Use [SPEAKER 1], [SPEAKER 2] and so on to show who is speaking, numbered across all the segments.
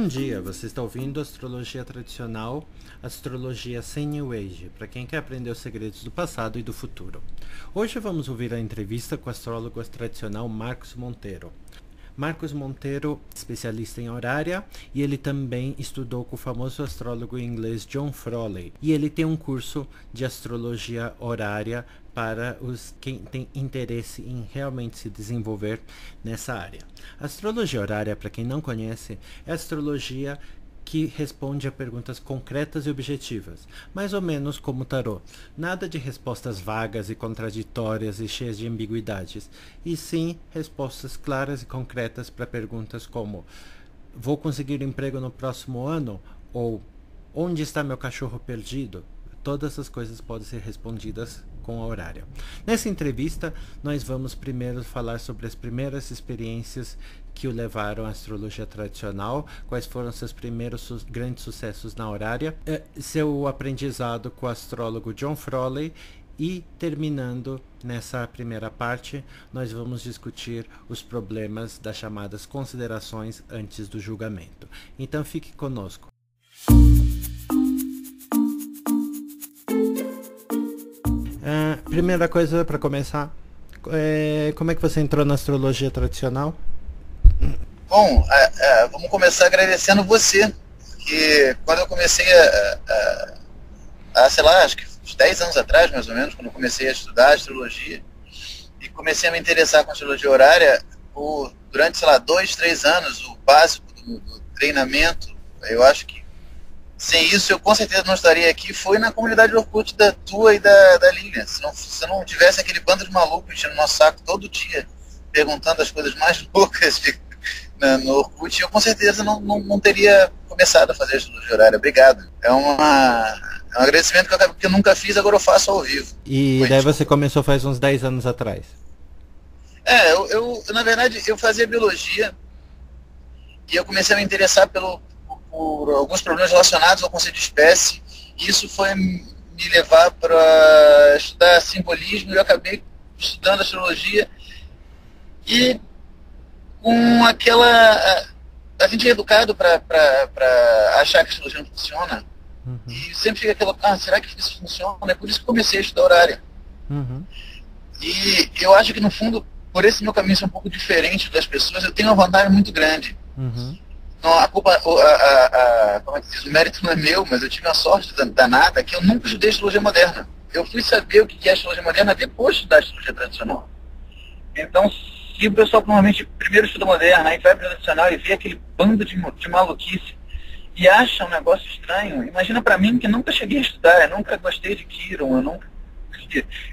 [SPEAKER 1] Bom dia, você está ouvindo Astrologia Tradicional, Astrologia sem New Age, para quem quer aprender os segredos do passado e do futuro. Hoje vamos ouvir a entrevista com o astrólogo tradicional Marcos Monteiro. Marcos Monteiro é especialista em horária e ele também estudou com o famoso astrólogo inglês John Frawley. E ele tem um curso de astrologia horária para quem tem interesse em realmente se desenvolver nessa área. A astrologia horária, para quem não conhece, é a astrologia que responde a perguntas concretas e objetivas, mais ou menos como o tarô. Nada de respostas vagas e contraditórias e cheias de ambiguidades, e sim respostas claras e concretas para perguntas como: vou conseguir emprego no próximo ano? Ou onde está meu cachorro perdido? Todas essas coisas podem ser respondidas com a horária. Nessa entrevista, nós vamos primeiro falar sobre as primeiras experiências que o levaram à astrologia tradicional, quais foram seus primeiros grandes sucessos na horária, seu aprendizado com o astrólogo John Frawley e, terminando nessa primeira parte, nós vamos discutir os problemas das chamadas considerações antes do julgamento. Então fique conosco. Primeira coisa para começar, como é que você entrou na astrologia tradicional?
[SPEAKER 2] Bom, vamos começar agradecendo você, que quando eu comecei sei lá, acho que uns 10 anos atrás, mais ou menos, quando eu comecei a estudar astrologia e comecei a me interessar com astrologia horária, durante, sei lá, 2, 3 anos, o básico do treinamento, eu acho que sem isso eu com certeza não estaria aqui, foi na comunidade Orkut da tua e da Lilian. Se não tivesse aquele bando de malucos enchendo nosso saco todo dia, perguntando as coisas mais loucas no Orkut, eu com certeza não teria começado a fazer astrologia horária. Obrigado. É um agradecimento que eu nunca fiz, agora eu faço ao vivo.
[SPEAKER 1] E daí você começou faz uns 10 anos atrás?
[SPEAKER 2] Eu na verdade, eu fazia biologia e eu comecei a me interessar por alguns problemas relacionados ao conceito de espécie, e isso foi me levar para estudar simbolismo, e eu acabei estudando astrologia, e com aquela... A gente é educado para achar que a astrologia não funciona, e sempre fica aquela, será que isso funciona? É por isso que comecei a estudar horária. E eu acho que, no fundo, por esse meu caminho ser um pouco diferente das pessoas, eu tenho uma vantagem muito grande. Não, a culpa, como é que se diz? O mérito não é meu, mas eu tive uma sorte danada que eu nunca estudei astrologia moderna. Eu fui saber o que é astrologia moderna depois de estudar astrologia tradicional. Então, se o pessoal normalmente primeiro estuda moderna, aí vai para tradicional e vê aquele bando de maluquice e acha um negócio estranho, imagina para mim que nunca cheguei a estudar, eu nunca gostei de Quiron,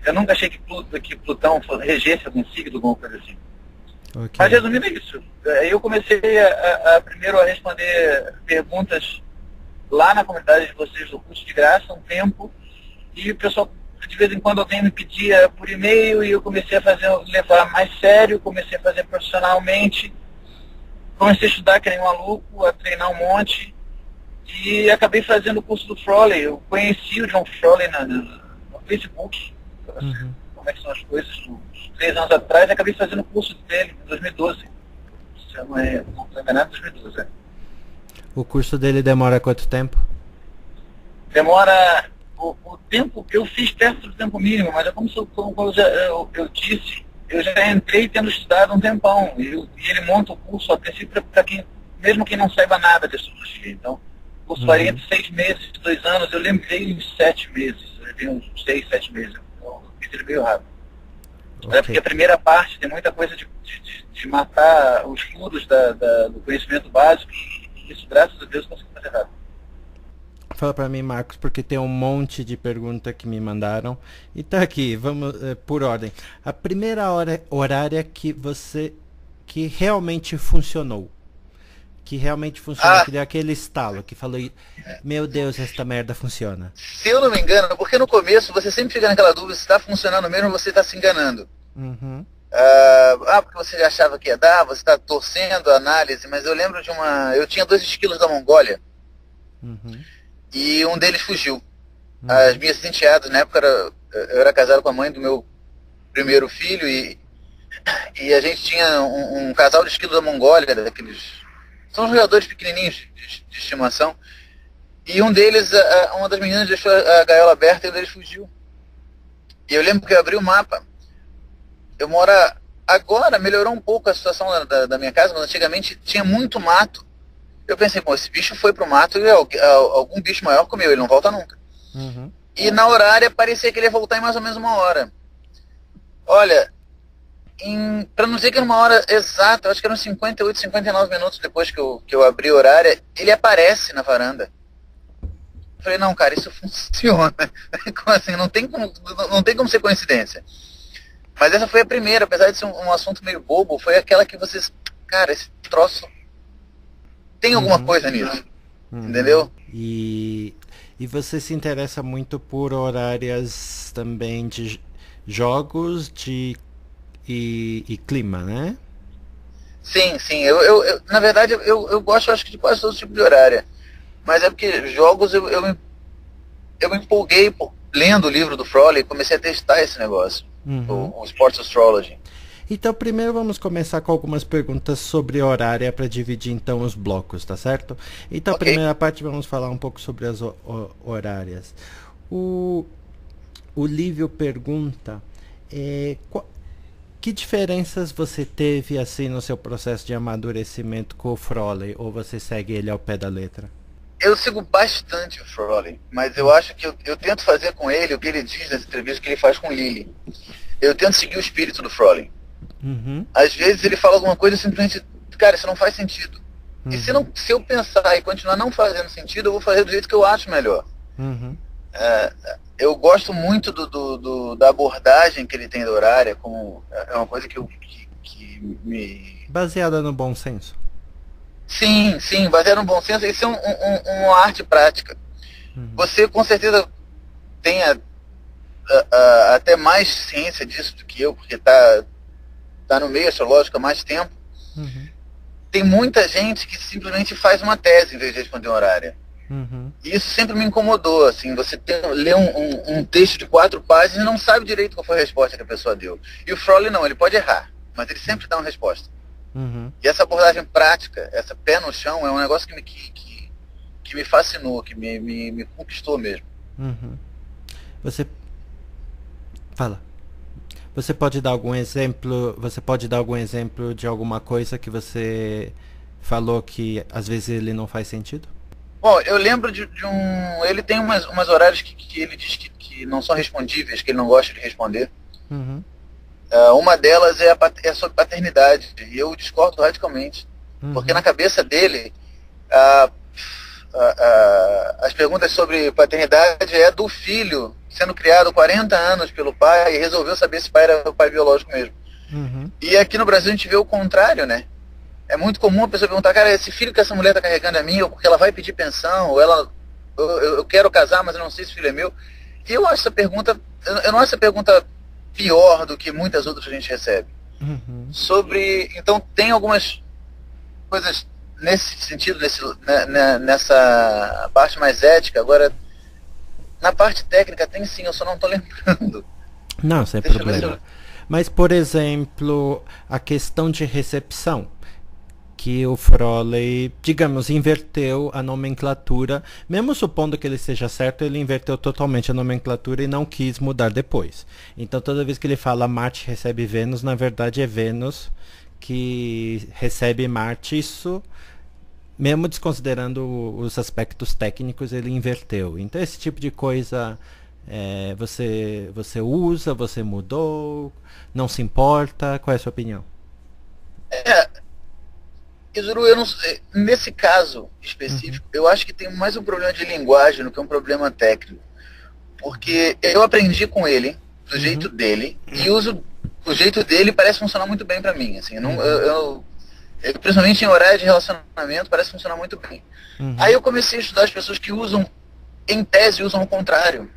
[SPEAKER 2] eu nunca achei que Plutão regesse algum signo, alguma coisa assim. Okay. Mas resumindo é isso. Eu comecei primeiro a responder perguntas lá na comunidade de vocês do curso de graça, um tempo, e o pessoal, de vez em quando, alguém me pedia por e-mail, e eu comecei a levar mais sério, comecei a fazer profissionalmente, comecei a estudar que nem um maluco, a treinar um monte, e acabei fazendo o curso do Frawley. Eu conheci o John Frawley no Facebook, como é que são as coisas, uns 3 anos atrás, e acabei fazendo o curso dele em 2012. Se eu não estou enganado, 2012.
[SPEAKER 1] O curso dele demora quanto tempo?
[SPEAKER 2] Demora o tempo que eu fiz perto do tempo mínimo, mas como eu disse, eu já entrei tendo estudado um tempão, e ele monta o curso a princípio para mesmo quem não saiba nada de astrologia. Então, o curso varia entre 6 meses e 2 anos, eu lembrei uns 7 meses, eu levei uns 6, 7 meses. Ele veio rápido. Okay. Porque a primeira parte tem muita coisa de matar os furos do conhecimento básico, e isso, graças a Deus, consegui fazer rápido.
[SPEAKER 1] Fala pra mim, Marcos, porque tem um monte de pergunta que me mandaram. E tá aqui, vamos por ordem. A primeira horária que realmente funcionou. Que deu aquele estalo, que falou, meu Deus, essa merda funciona.
[SPEAKER 2] Se eu não me engano, porque no começo você sempre fica naquela dúvida se está funcionando mesmo ou você está se enganando. Porque você já achava que ia dar, você está torcendo a análise, mas eu lembro eu tinha 2 esquilos da Mongólia, e um deles fugiu. As minhas enteadas, na época, eu era casado com a mãe do meu primeiro filho, e a gente tinha um casal de esquilos da Mongólia, daqueles são os roedores pequenininhos de estimação. E um deles, uma das meninas deixou a gaiola aberta e um deles fugiu. E eu lembro que eu abri o mapa. Eu moro... Agora melhorou um pouco a situação da minha casa, mas antigamente tinha muito mato. Eu pensei, pô, esse bicho foi pro mato e algum bicho maior comeu, ele não volta nunca.
[SPEAKER 1] Uhum.
[SPEAKER 2] E na horária parecia que ele ia voltar em mais ou menos 1 hora. Olha, para não dizer que era 1 hora exata, eu acho que eram 58, 59 minutos depois que eu abri a horária, ele aparece na varanda. Eu falei, não, cara, isso funciona. Assim, não tem como ser coincidência. Mas essa foi a primeira, apesar de ser um assunto meio bobo, foi aquela que vocês, cara, esse troço tem alguma coisa nisso, entendeu?
[SPEAKER 1] E você se interessa muito por horárias também de jogos e clima, né?
[SPEAKER 2] Sim, sim. Eu na verdade, eu gosto, acho que de quase todo tipo de horária. Mas é porque jogos eu me empolguei lendo o livro do Frolley e comecei a testar esse negócio, o Sports Astrology.
[SPEAKER 1] Então primeiro vamos começar com algumas perguntas sobre horária para dividir então os blocos, tá certo? Então a primeira parte vamos falar um pouco sobre as horárias. O Lívio pergunta que diferenças você teve assim no seu processo de amadurecimento com o Frolley, ou você segue ele ao pé da letra?
[SPEAKER 2] Eu sigo bastante o Frolley, mas eu acho que eu tento fazer com ele o que ele diz nas entrevistas que ele faz com Lily. Eu tento seguir o espírito do Frolley. Às vezes ele fala alguma coisa e simplesmente, cara, isso não faz sentido. E se eu pensar e continuar não fazendo sentido, eu vou fazer do jeito que eu acho melhor. Eu gosto muito da abordagem que ele tem da horária, como é uma coisa que me...
[SPEAKER 1] Baseada no bom senso.
[SPEAKER 2] Sim, baseado no bom senso, isso é uma arte prática. Você com certeza tem até mais ciência disso do que eu, porque tá no meio astrológico há mais tempo. Tem muita gente que simplesmente faz uma tese em vez de responder horária. E isso sempre me incomodou, assim, você lê um texto de 4 páginas e não sabe direito qual foi a resposta que a pessoa deu. E o Frolley não, ele pode errar, mas ele sempre dá uma resposta. E essa abordagem prática, essa pé no chão, é um negócio que me fascinou, que me conquistou mesmo.
[SPEAKER 1] Você fala. Você pode dar algum exemplo? Você pode dar algum exemplo de alguma coisa que você falou que às vezes ele não faz sentido?
[SPEAKER 2] Bom, eu lembro de um... Ele tem umas horários que ele diz que não são respondíveis, que ele não gosta de responder. Uma delas é sobre paternidade, e eu discordo radicalmente. Porque na cabeça dele, as perguntas sobre paternidade é do filho sendo criado 40 anos pelo pai e resolveu saber se o pai era o pai biológico mesmo. E aqui no Brasil a gente vê o contrário, né? É muito comum a pessoa perguntar, cara, esse filho que essa mulher está carregando é minha, ou porque ela vai pedir pensão, ou eu quero casar, mas eu não sei se o filho é meu. E eu acho essa pergunta, eu não acho essa pergunta pior do que muitas outras que a gente recebe. Então tem algumas coisas nesse sentido, nessa parte mais ética. Agora, na parte técnica tem sim, eu só não estou lembrando.
[SPEAKER 1] Não, sem problema. Mas, por exemplo, a questão de recepção, que o Frolley, digamos, inverteu a nomenclatura, mesmo supondo que ele seja certo, ele inverteu totalmente a nomenclatura e não quis mudar depois. Então toda vez que ele fala Marte recebe Vênus, na verdade é Vênus que recebe Marte. Isso, mesmo desconsiderando os aspectos técnicos, ele inverteu. Então esse tipo de coisa você usa, você mudou, não se importa? Qual é a sua opinião?
[SPEAKER 2] Izuru, eu não sei, nesse caso específico, eu acho que tem mais um problema de linguagem do que um problema técnico. Porque eu aprendi com ele, do jeito dele, e uso o jeito dele, parece funcionar muito bem pra mim. Assim, principalmente em horário de relacionamento, parece funcionar muito bem. Aí eu comecei a estudar as pessoas que usam, em tese, usam o contrário.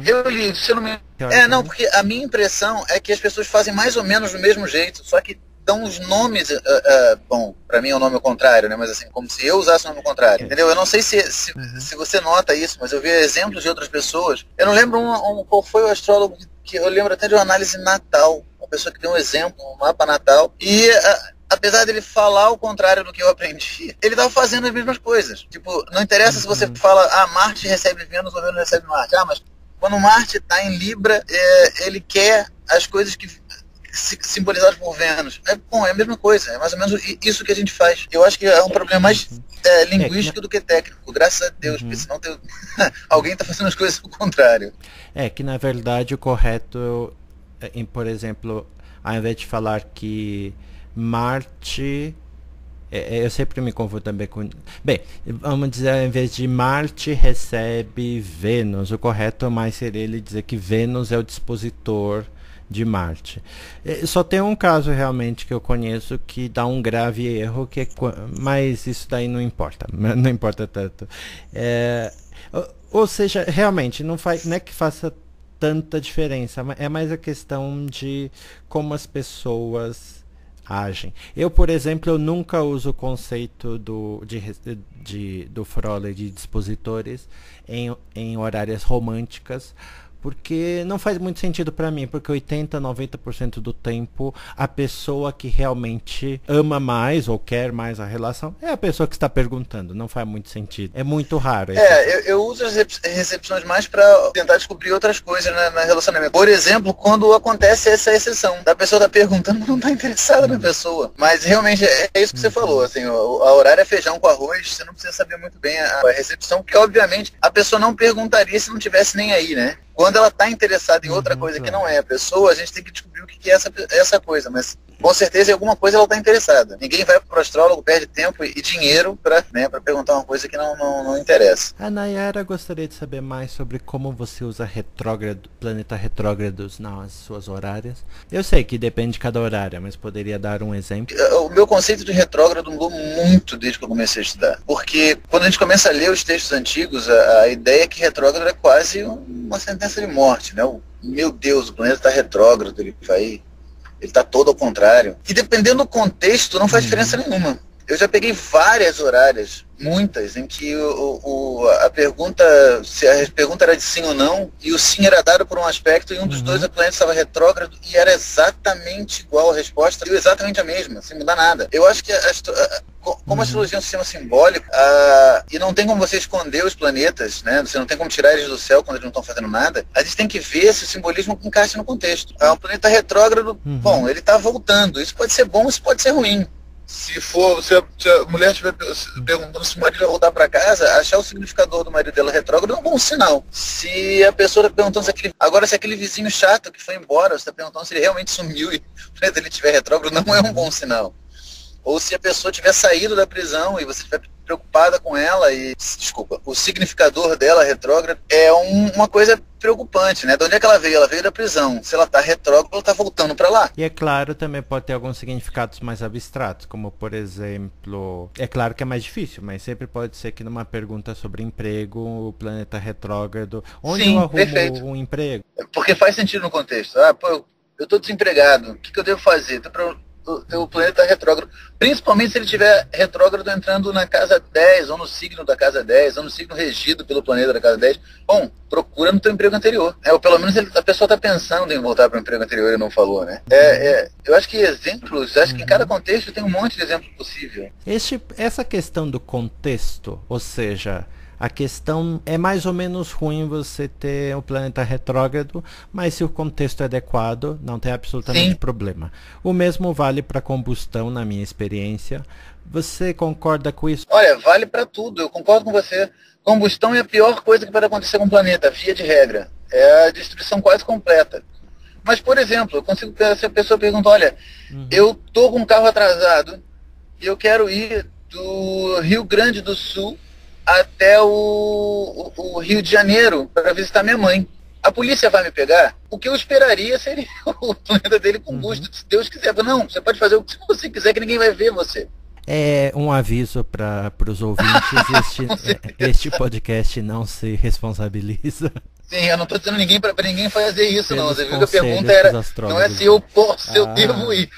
[SPEAKER 2] Eu li, se eu não me... não, porque a minha impressão é que as pessoas fazem mais ou menos do mesmo jeito, só que dão os nomes, bom, pra mim é o nome ao contrário, né? Mas assim, como se eu usasse o nome ao contrário, entendeu? Eu não sei se você nota isso, mas eu vi exemplos de outras pessoas. Eu não lembro qual foi o astrólogo que eu lembro até de uma análise natal, uma pessoa que deu um exemplo, um mapa natal, e apesar dele falar o contrário do que eu aprendi, ele estava fazendo as mesmas coisas. Tipo, não interessa se você fala, Marte recebe Vênus ou Vênus recebe Marte. Mas quando Marte está em Libra, ele quer as coisas que simbolizadas por Vênus. É a mesma coisa, é mais ou menos isso que a gente faz. Eu acho que é um problema mais linguístico do que técnico, graças a Deus, porque senão alguém está fazendo as coisas ao contrário.
[SPEAKER 1] É que na verdade o correto, por exemplo, ao invés de falar que Marte, eu sempre me confundo também com... Bem, vamos dizer, ao invés de Marte recebe Vênus, o correto mais seria ele dizer que Vênus é o dispositor de Marte. Só tem um caso realmente que eu conheço que dá um grave erro, mas isso daí não importa, não importa tanto. Ou seja, realmente não é que faça tanta diferença, é mais a questão de como as pessoas agem. Eu, por exemplo, eu nunca uso o conceito do Froller de dispositores em horárias românticas, porque não faz muito sentido para mim, porque 80, 90% do tempo a pessoa que realmente ama mais ou quer mais a relação é a pessoa que está perguntando, não faz muito sentido. É muito raro.
[SPEAKER 2] Eu uso as recepções mais para tentar descobrir outras coisas na relacionamento. Por exemplo, quando acontece essa exceção, da pessoa tá perguntando, mas não tá interessada na pessoa. Mas realmente é isso que você falou, assim, a horário é feijão com arroz, você não precisa saber muito bem a recepção, porque obviamente a pessoa não perguntaria se não tivesse nem aí, né? Quando ela está interessada em outra coisa que não é a pessoa, a gente tem que descobrir o que é essa coisa, mas com certeza em alguma coisa ela está interessada. Ninguém vai para o astrólogo, perde tempo e dinheiro para perguntar uma coisa que não interessa.
[SPEAKER 1] A Nayara gostaria de saber mais sobre como você usa planeta retrógrados nas suas horárias. Eu sei que depende de cada horária, mas poderia dar um exemplo?
[SPEAKER 2] O meu conceito de retrógrado mudou muito desde que eu comecei a estudar. Porque quando a gente começa a ler os textos antigos, a ideia é que retrógrado é quase uma sentença de morte, né? Meu Deus, o planeta está retrógrado, ele está todo ao contrário. E dependendo do contexto, não faz diferença nenhuma. Eu já peguei várias horárias, muitas, em que a pergunta era de sim ou não, e o sim era dado por um aspecto, e um dos dois planetas estava retrógrado, e era exatamente igual a resposta, e exatamente a mesma, sem mudar nada. Eu acho que como a astrologia é um sistema simbólico, e não tem como você esconder os planetas, né? Você não tem como tirar eles do céu quando eles não estão fazendo nada, a gente tem que ver se o simbolismo encaixa no contexto. Um planeta retrógrado, bom, ele está voltando, isso pode ser bom, isso pode ser ruim. Se a mulher estiver perguntando se o marido vai voltar para casa, achar o significador do marido dela retrógrado é um bom sinal. Se a pessoa está perguntando se aquele vizinho chato que foi embora, você está perguntando se ele realmente sumiu e se ele estiver retrógrado, não é um bom sinal. Ou se a pessoa tiver saído da prisão e você estiver preocupada com ela o significador dela retrógrado é uma coisa preocupante, né? De onde é que ela veio? Ela veio da prisão. Se ela está retrógrada, ela está voltando para lá.
[SPEAKER 1] E é claro, também pode ter alguns significados mais abstratos, como por exemplo, é claro que é mais difícil, mas sempre pode ser que numa pergunta sobre emprego, o planeta retrógrado, onde eu arrumo um emprego?
[SPEAKER 2] Porque faz sentido no contexto. Eu estou desempregado, o que eu devo fazer? O planeta retrógrado, principalmente se ele estiver retrógrado entrando na casa 10, ou no signo da casa 10, ou no signo regido pelo planeta da casa 10. Bom, procura no teu emprego anterior. Ou pelo menos a pessoa está pensando em voltar para o emprego anterior e não falou, né? Eu acho que exemplos, acho que em cada contexto tem um monte de exemplos possível.
[SPEAKER 1] Essa questão do contexto, ou seja, a questão é mais ou menos ruim você ter o planeta retrógrado, mas se o contexto é adequado, não tem absolutamente problema. O mesmo vale para combustão, na minha experiência. Você concorda com isso?
[SPEAKER 2] Olha, vale para tudo, eu concordo com você. Combustão é a pior coisa que pode acontecer com o planeta, via de regra. É a destruição quase completa. Mas, por exemplo, eu consigo pensar, se a pessoa pergunta, olha, eu tô com um carro atrasado e eu quero ir do Rio Grande do Sul até o Rio de Janeiro para visitar minha mãe. A polícia vai me pegar? O que eu esperaria seria o planeta dele com gosto, se Deus quiser. Não, você pode fazer o que você quiser, que ninguém vai ver você.
[SPEAKER 1] É um aviso para os ouvintes, este podcast não se responsabiliza.
[SPEAKER 2] Sim, eu não estou dizendo para ninguém fazer isso, não. Você viu que a pergunta era, não é se eu posso, se eu devo ir.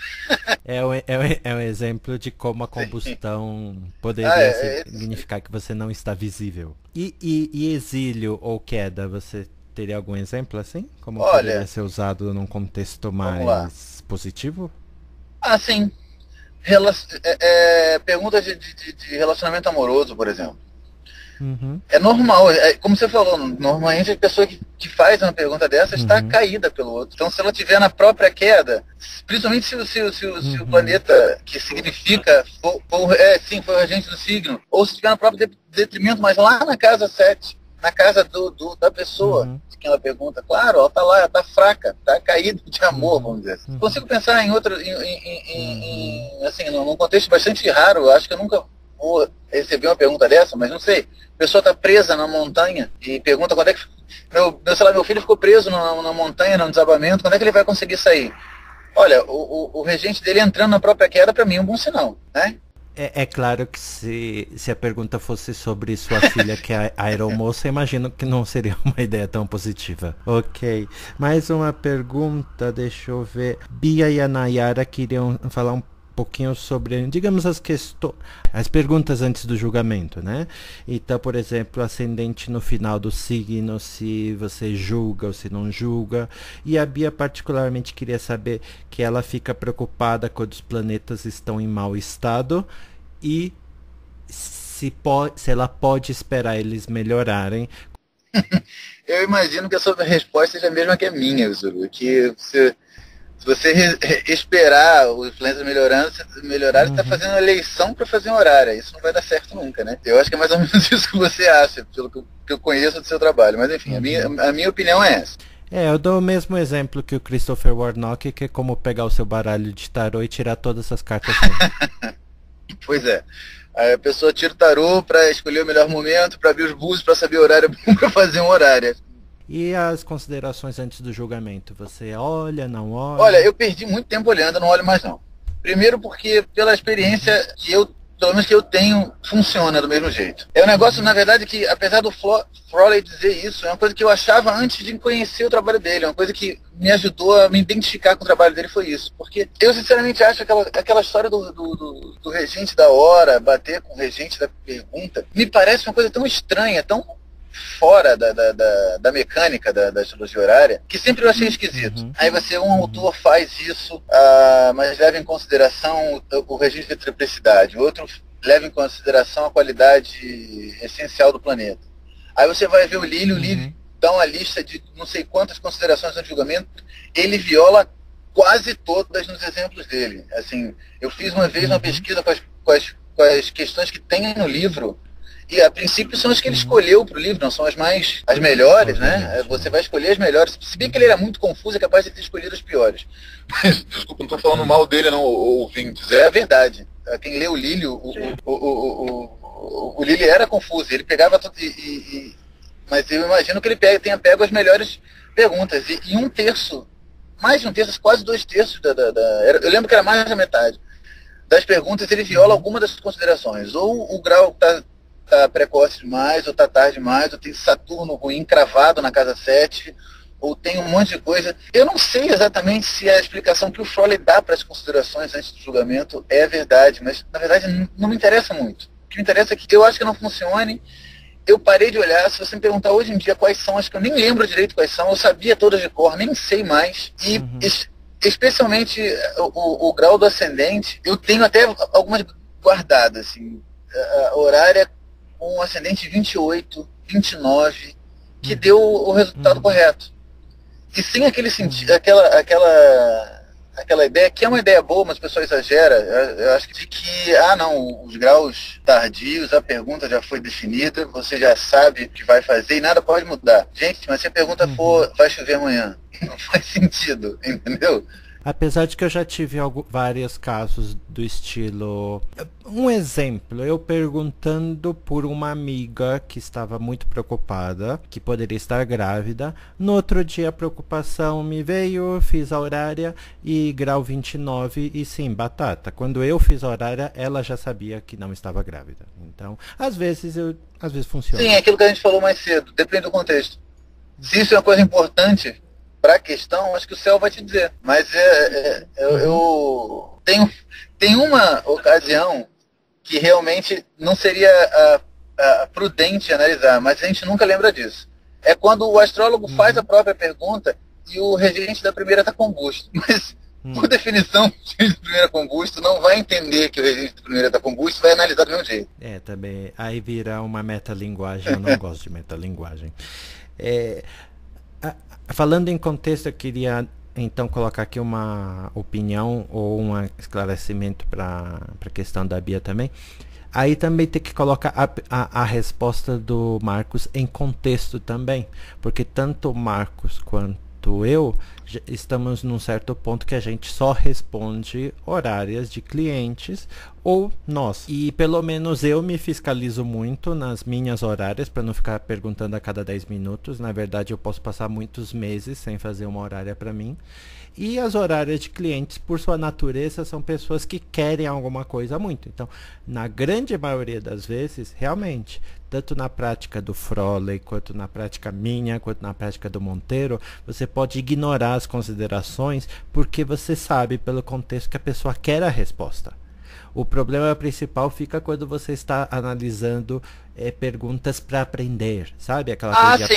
[SPEAKER 1] É um exemplo de como a combustão poderia significar que você não está visível. E exílio ou queda, você teria algum exemplo assim? Como poderia ser usado num contexto mais positivo?
[SPEAKER 2] Sim. Perguntas de relacionamento amoroso, por exemplo.
[SPEAKER 1] Uhum.
[SPEAKER 2] É normal, como você falou, normalmente a pessoa que faz uma pergunta dessa está caída pelo outro. Então, se ela estiver na própria queda, principalmente se o planeta que significa for o regente do signo, ou se estiver no próprio detrimento, mas lá na casa 7, na casa da pessoa de quem ela pergunta, claro, ela está lá, ela está fraca, está caída de amor, vamos dizer. Consigo pensar em outro, assim, num contexto bastante raro, eu acho que eu nunca vou receber uma pergunta dessa, mas não sei. A pessoa está presa na montanha e pergunta quando é que... meu filho ficou preso na montanha, no desabamento, quando é que ele vai conseguir sair? Olha, o regente dele entrando na própria queda, para mim, é um bom sinal, né?
[SPEAKER 1] É claro que se a pergunta fosse sobre sua filha, que é a aeromoça, imagino que não seria uma ideia tão positiva. Ok. Mais uma pergunta, deixa eu ver. Bia e a Nayara queriam falar um pouquinho sobre, digamos, as perguntas antes do julgamento, né? Então, por exemplo, ascendente no final do signo, se você julga ou se não julga. E a Bia particularmente queria saber que ela fica preocupada quando os planetas estão em mau estado e se ela pode esperar eles melhorarem.
[SPEAKER 2] Eu imagino que a sua resposta seja a mesma que a minha, Zulu, que se você esperar os planetas melhorar, você está fazendo uma eleição para fazer uma horária. Isso não vai dar certo nunca, né? Eu acho que é mais ou menos isso que você acha, pelo que eu conheço do seu trabalho. Mas enfim, a minha opinião é essa.
[SPEAKER 1] Eu dou o mesmo exemplo que o Christopher Warnock, que é como pegar o seu baralho de tarô e tirar todas as cartas.
[SPEAKER 2] Pois é. Aí a pessoa tira o tarô para escolher o melhor momento, para abrir os búzios, para saber o horário para fazer um horário.
[SPEAKER 1] E as considerações antes do julgamento? Você olha, não olha?
[SPEAKER 2] Olha, eu perdi muito tempo olhando, não olho mais não. Primeiro porque pela experiência pelo menos que eu tenho, funciona do mesmo jeito. É um negócio, na verdade, que apesar do Frawley dizer isso, é uma coisa que eu achava antes de conhecer o trabalho dele, é uma coisa que me ajudou a me identificar com o trabalho dele, foi isso. Porque eu sinceramente acho aquela história do regente da hora, bater com o regente da pergunta, me parece uma coisa tão estranha, tão fora da mecânica da astrologia horária, que sempre eu achei esquisito. Aí um autor faz isso, mas leva em consideração o regime de triplicidade, o outro leva em consideração a qualidade essencial do planeta. Aí você vai ver o Lilio dá uma lista de não sei quantas considerações no julgamento, ele quase todas nos exemplos dele. Assim, eu fiz uma vez uma pesquisa com as questões que tem no livro, e a princípio são as que ele escolheu para o livro, não são as melhores, né? Você vai escolher as melhores. Se bem que ele era muito confuso, é capaz de ter escolhido as piores. Mas, desculpa, não estou falando mal dele, não, ouvintes. É a verdade. Quem lê o Lílio, o Lílio era confuso. Ele pegava tudo mas eu imagino que ele tenha pego as melhores perguntas. E um terço, mais de um terço, quase 2/3 eu lembro que era mais da metade das perguntas, ele viola alguma das considerações. Ou o grau está precoce demais, ou está tarde demais, ou tem Saturno ruim cravado na casa 7, ou tem um monte de coisa. Eu não sei exatamente se a explicação que o Frawley dá para as considerações antes do julgamento é verdade, mas na verdade não me interessa muito. O que me interessa é que eu acho que não funcione. Eu parei de olhar, se você me perguntar hoje em dia quais são, acho que eu nem lembro direito quais são, eu sabia todas de cor, nem sei mais. E especialmente o grau do ascendente, eu tenho até algumas guardadas, assim, a horária com um ascendente 28, 29, que deu o resultado correto. E sem aquele sentido, aquela ideia, que é uma ideia boa, mas o pessoal exagera, eu acho que os graus tardios, a pergunta já foi definida, você já sabe o que vai fazer e nada pode mudar. Gente, mas se a pergunta for, vai chover amanhã, não faz sentido, entendeu?
[SPEAKER 1] Apesar de que eu já tive vários casos do estilo... Um exemplo, eu perguntando por uma amiga que estava muito preocupada, que poderia estar grávida. No outro dia a preocupação me veio, fiz a horária e grau 29 e sim, batata. Quando eu fiz a horária, ela já sabia que não estava grávida. Então, às vezes funciona.
[SPEAKER 2] Sim, é aquilo que a gente falou mais cedo, depende do contexto. Se isso é uma coisa importante para a questão, acho que o céu vai te dizer. Mas eu tenho uma ocasião que realmente não seria prudente analisar, mas a gente nunca lembra disso. É quando o astrólogo faz a própria pergunta e o regente da primeira está combusto. Mas Por definição, o registro de primeira combusto não vai entender que o registro de primeira está combusto, vai analisar do mesmo jeito.
[SPEAKER 1] Também. Aí vira uma metalinguagem, eu não gosto de metalinguagem. Falando em contexto, eu queria então colocar aqui uma opinião ou um esclarecimento para a questão da Bia também. Aí também tem que colocar a resposta do Marcos em contexto também, porque tanto o Marcos quanto eu estamos num certo ponto que a gente só responde horárias de clientes ou nós. E pelo menos eu me fiscalizo muito nas minhas horárias para não ficar perguntando a cada 10 minutos. Na verdade, eu posso passar muitos meses sem fazer uma horária para mim. E as horárias de clientes, por sua natureza, são pessoas que querem alguma coisa muito. Então, na grande maioria das vezes, realmente, tanto na prática do Frolley, quanto na prática minha, quanto na prática do Monteiro, você pode ignorar as considerações, porque você sabe pelo contexto que a pessoa quer a resposta. O problema principal fica quando você está analisando perguntas para aprender, sabe? Aquela coisa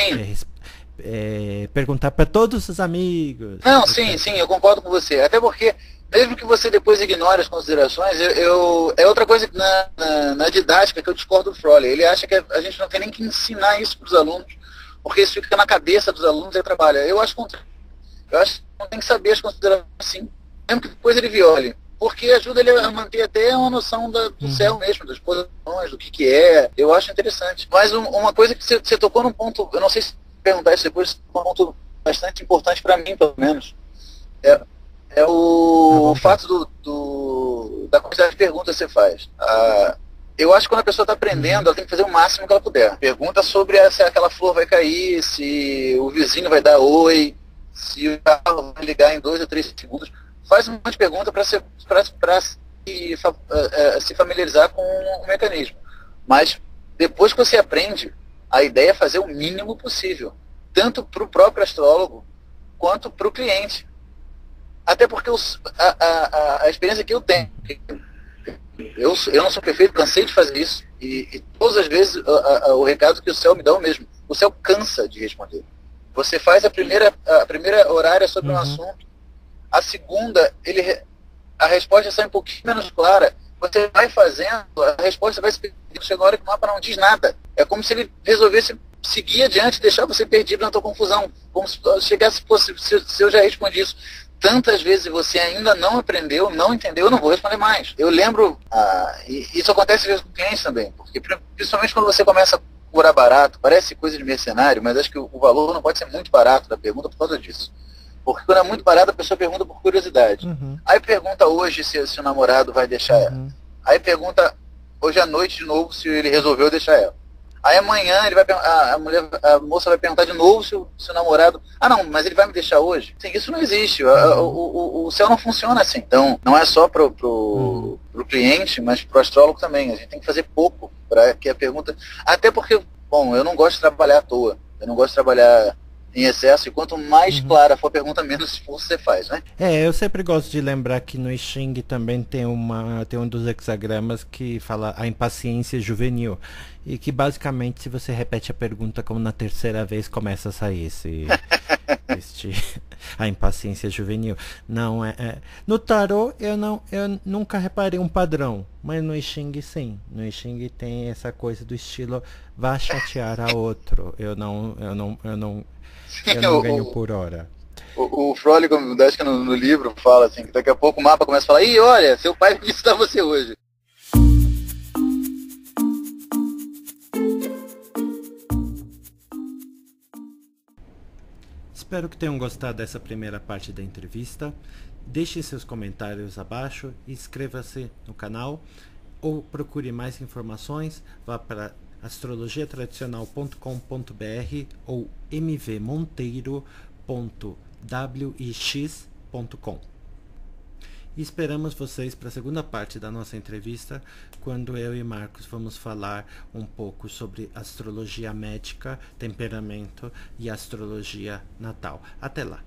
[SPEAKER 1] perguntar para todos os amigos.
[SPEAKER 2] Não, sim, eu concordo com você. Até porque, mesmo que você depois ignore as considerações, é outra coisa que na didática que eu discordo do Frolley. Ele acha que a gente não tem nem que ensinar isso para os alunos, porque isso fica na cabeça dos alunos e trabalha. Eu acho que não tem que saber as considerações, sim, mesmo que depois ele viole. Porque ajuda ele a manter até uma noção do céu mesmo, das posições, do que é. Eu acho interessante. Mas uma coisa que você tocou num ponto, eu não sei se perguntar isso depois, um ponto bastante importante para mim, pelo menos. É o fato da quantidade de perguntas que você faz. Eu acho que quando a pessoa está aprendendo, ela tem que fazer o máximo que ela puder. Pergunta sobre se aquela flor vai cair, se o vizinho vai dar oi, se o carro vai ligar em 2 ou 3 segundos. Faz um monte de pergunta para se familiarizar com o mecanismo. Mas depois que você aprende, a ideia é fazer o mínimo possível, tanto para o próprio astrólogo quanto para o cliente. Até porque a experiência que eu tenho, eu não sou perfeito, cansei de fazer isso, e todas as vezes o recado que o céu me dá é o mesmo. O céu cansa de responder. Você faz a primeira horária sobre um assunto, a segunda, a resposta sai um pouquinho menos clara. Você vai fazendo, a resposta vai se perdendo, chega uma hora que o mapa não diz nada. É como se ele resolvesse seguir adiante e deixar você perdido na tua confusão. Como se chegasse, se eu já respondi isso tantas vezes e você ainda não aprendeu, não entendeu, eu não vou responder mais. Eu lembro, e isso acontece às vezes com clientes também, porque principalmente quando você começa a cobrar barato, parece coisa de mercenário, mas acho que o valor não pode ser muito barato da pergunta por causa disso. Porque quando é muito barato, a pessoa pergunta por curiosidade. Aí pergunta hoje se o namorado vai deixar ela. Aí pergunta hoje à noite de novo se ele resolveu deixar ela. Aí amanhã ele vai a moça vai perguntar de novo se o namorado... não, mas ele vai me deixar hoje? Sim, isso não existe. O céu não funciona assim. Então, não é só pro cliente, mas pro astrólogo também. A gente tem que fazer pouco para que a pergunta... Até porque, bom, eu não gosto de trabalhar à toa. Eu não gosto de trabalhar em excesso, e quanto mais clara for a pergunta, menos esforço você faz, né?
[SPEAKER 1] Eu sempre gosto de lembrar que no I Ching também tem um dos hexagramas que fala a impaciência juvenil, e que basicamente se você repete a pergunta como na terceira vez, começa a sair a impaciência juvenil. Não no tarô eu nunca reparei um padrão, mas no I Ching sim. No I Ching tem essa coisa do estilo vá chatear a outro. Eu não ganho por hora.
[SPEAKER 2] O Frolley, acho que no livro, fala assim, que daqui a pouco o mapa começa a falar, ih, olha, seu pai vai visitar você hoje.
[SPEAKER 1] Espero que tenham gostado dessa primeira parte da entrevista. Deixe seus comentários abaixo, inscreva-se no canal ou procure mais informações, vá para astrologiatradicional.com.br ou mvmonteiro.wix.com. E esperamos vocês para a segunda parte da nossa entrevista, quando eu e Marcos vamos falar um pouco sobre astrologia médica, temperamento e astrologia natal. Até lá!